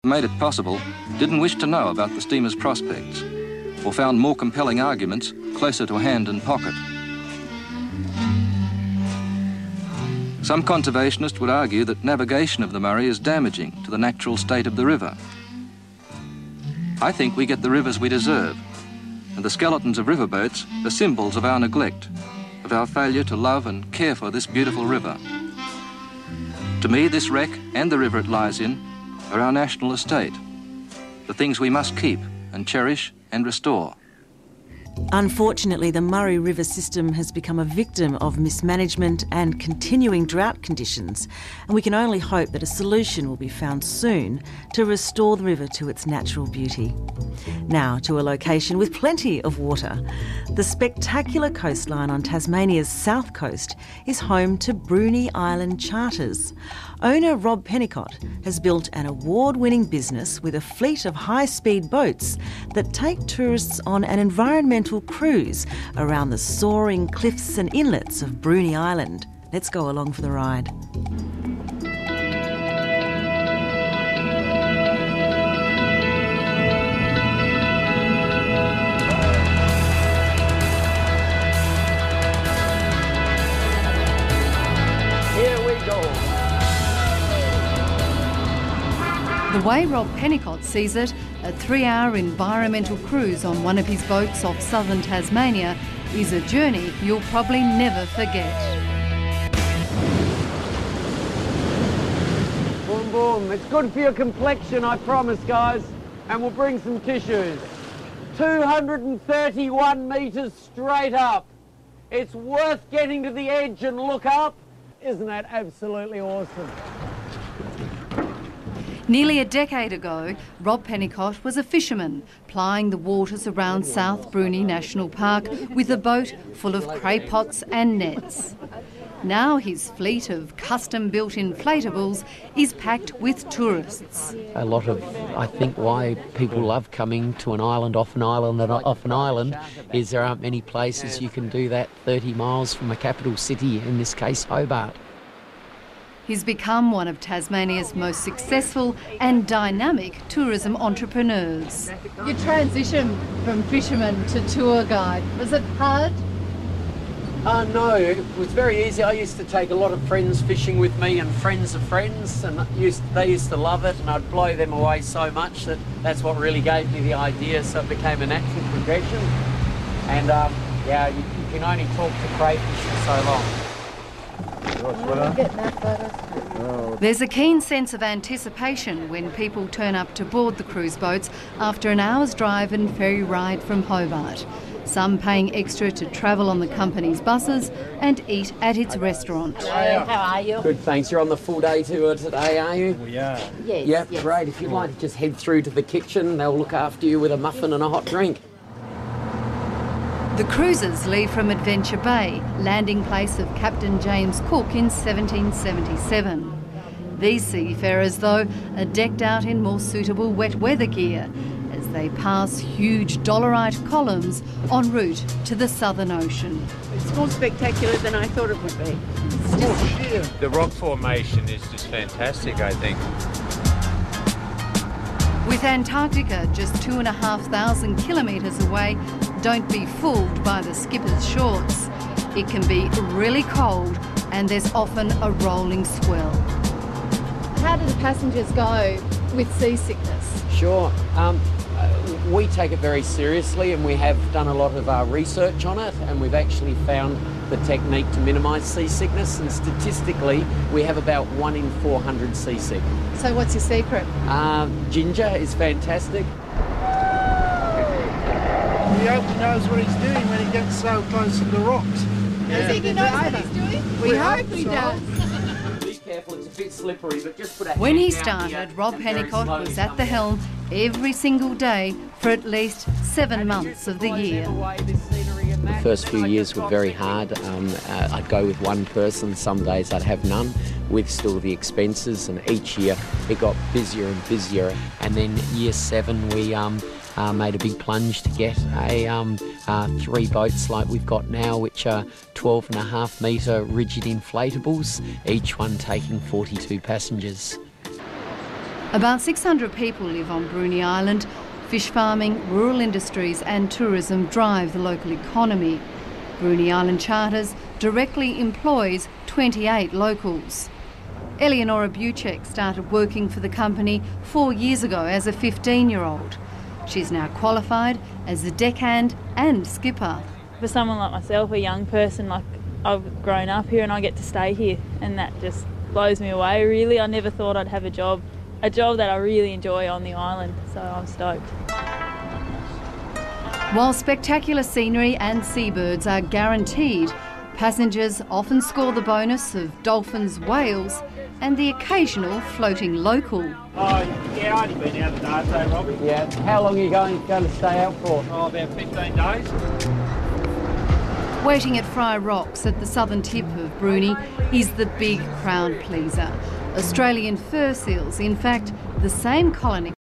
Made it possible didn't wish to know about the steamer's prospects or found more compelling arguments closer to hand and pocket. Some conservationists would argue that navigation of the Murray is damaging to the natural state of the river. I think we get the rivers we deserve, and the skeletons of riverboats are symbols of our neglect, of our failure to love and care for this beautiful river. To me, this wreck and the river it lies in are our national estate, the things we must keep and cherish and restore. Unfortunately, the Murray River system has become a victim of mismanagement and continuing drought conditions, and we can only hope that a solution will be found soon to restore the river to its natural beauty. Now to a location with plenty of water. The spectacular coastline on Tasmania's south coast is home to Bruny Island Charters. Owner Rob Pennicott has built an award-winning business with a fleet of high-speed boats that take tourists on an environmental cruise around the soaring cliffs and inlets of Bruny Island. Let's go along for the ride. Here we go. The way Rob Pennicott sees it, a 3-hour environmental cruise on one of his boats off southern Tasmania is a journey you'll probably never forget. Boom, boom. It's good for your complexion, I promise, guys. And we'll bring some tissues. 231 metres straight up. It's worth getting to the edge and look up. Isn't that absolutely awesome? Nearly a decade ago, Rob Pennicott was a fisherman, plying the waters around South Bruny National Park with a boat full of cray pots and nets. Now his fleet of custom-built inflatables is packed with tourists. A lot of, I think, why people love coming to an island off an island is there aren't many places you can do that 30 miles from a capital city, in this case Hobart. He's become one of Tasmania's most successful and dynamic tourism entrepreneurs. Your transition from fisherman to tour guide, was it hard? No, it was very easy. I used to take a lot of friends fishing with me and friends of friends, and they used to love it, and I'd blow them away so much that's what really gave me the idea, so it became a natural progression. And yeah, you can only talk to crayfish for so long. There's a keen sense of anticipation when people turn up to board the cruise boats after an hour's drive and ferry ride from Hobart. Some paying extra to travel on the company's buses and eat at its restaurant. How are you? Good, thanks. You're on the full day tour today, are you? We are. Yes. Yep, yes. great. If you'd like to just head through to the kitchen, they'll look after you with a muffin and a hot drink. The cruisers leave from Adventure Bay, landing place of Captain James Cook in 1777. These seafarers, though, are decked out in more suitable wet weather gear as they pass huge dolerite columns en route to the Southern Ocean. It's more spectacular than I thought it would be. The rock formation is just fantastic, I think. With Antarctica just 2,500 kilometres away, don't be fooled by the skipper's shorts. It can be really cold and there's often a rolling swell. How do the passengers go with seasickness? Sure. We take it very seriously, and we have done a lot of research on it, and we've actually found the technique to minimise seasickness, and statistically we have about 1 in 400 seasick. So what's your secret? Ginger is fantastic. He hope he knows what he's doing when he gets so close to the rocks. Does he know what he's doing? We hope he does. Be careful, it's a bit slippery, but just put a When he hand down started, here Rob and very Pennicott slowly was at the helm every single day for at least 7 months of the year. The first few years were very hard. I'd go with one person, some days I'd have none, with still the expenses, and each year it got busier and busier. And then year 7 we made a big plunge to get 3 boats like we've got now, which are 12.5 metre rigid inflatables, each one taking 42 passengers. About 600 people live on Bruny Island. Fish farming, rural industries and tourism drive the local economy. Bruny Island Charters directly employs 28 locals. Eleonora Buchek started working for the company 4 years ago as a 15-year-old. She's now qualified as a deckhand and skipper. For someone like myself, a young person, like I've grown up here and I get to stay here, and that just blows me away really. I never thought I'd have a job that I really enjoy on the island, so I'm stoked. While spectacular scenery and seabirds are guaranteed, passengers often score the bonus of dolphins, whales and the occasional floating local. Oh, yeah, I've only been out today, so Robbie. Yeah, how long are you going to stay out for? Oh, about 15 days. Waiting at Fry Rocks at the southern tip of Bruny is the big crowd pleaser. Australian fur seals, in fact, the same colony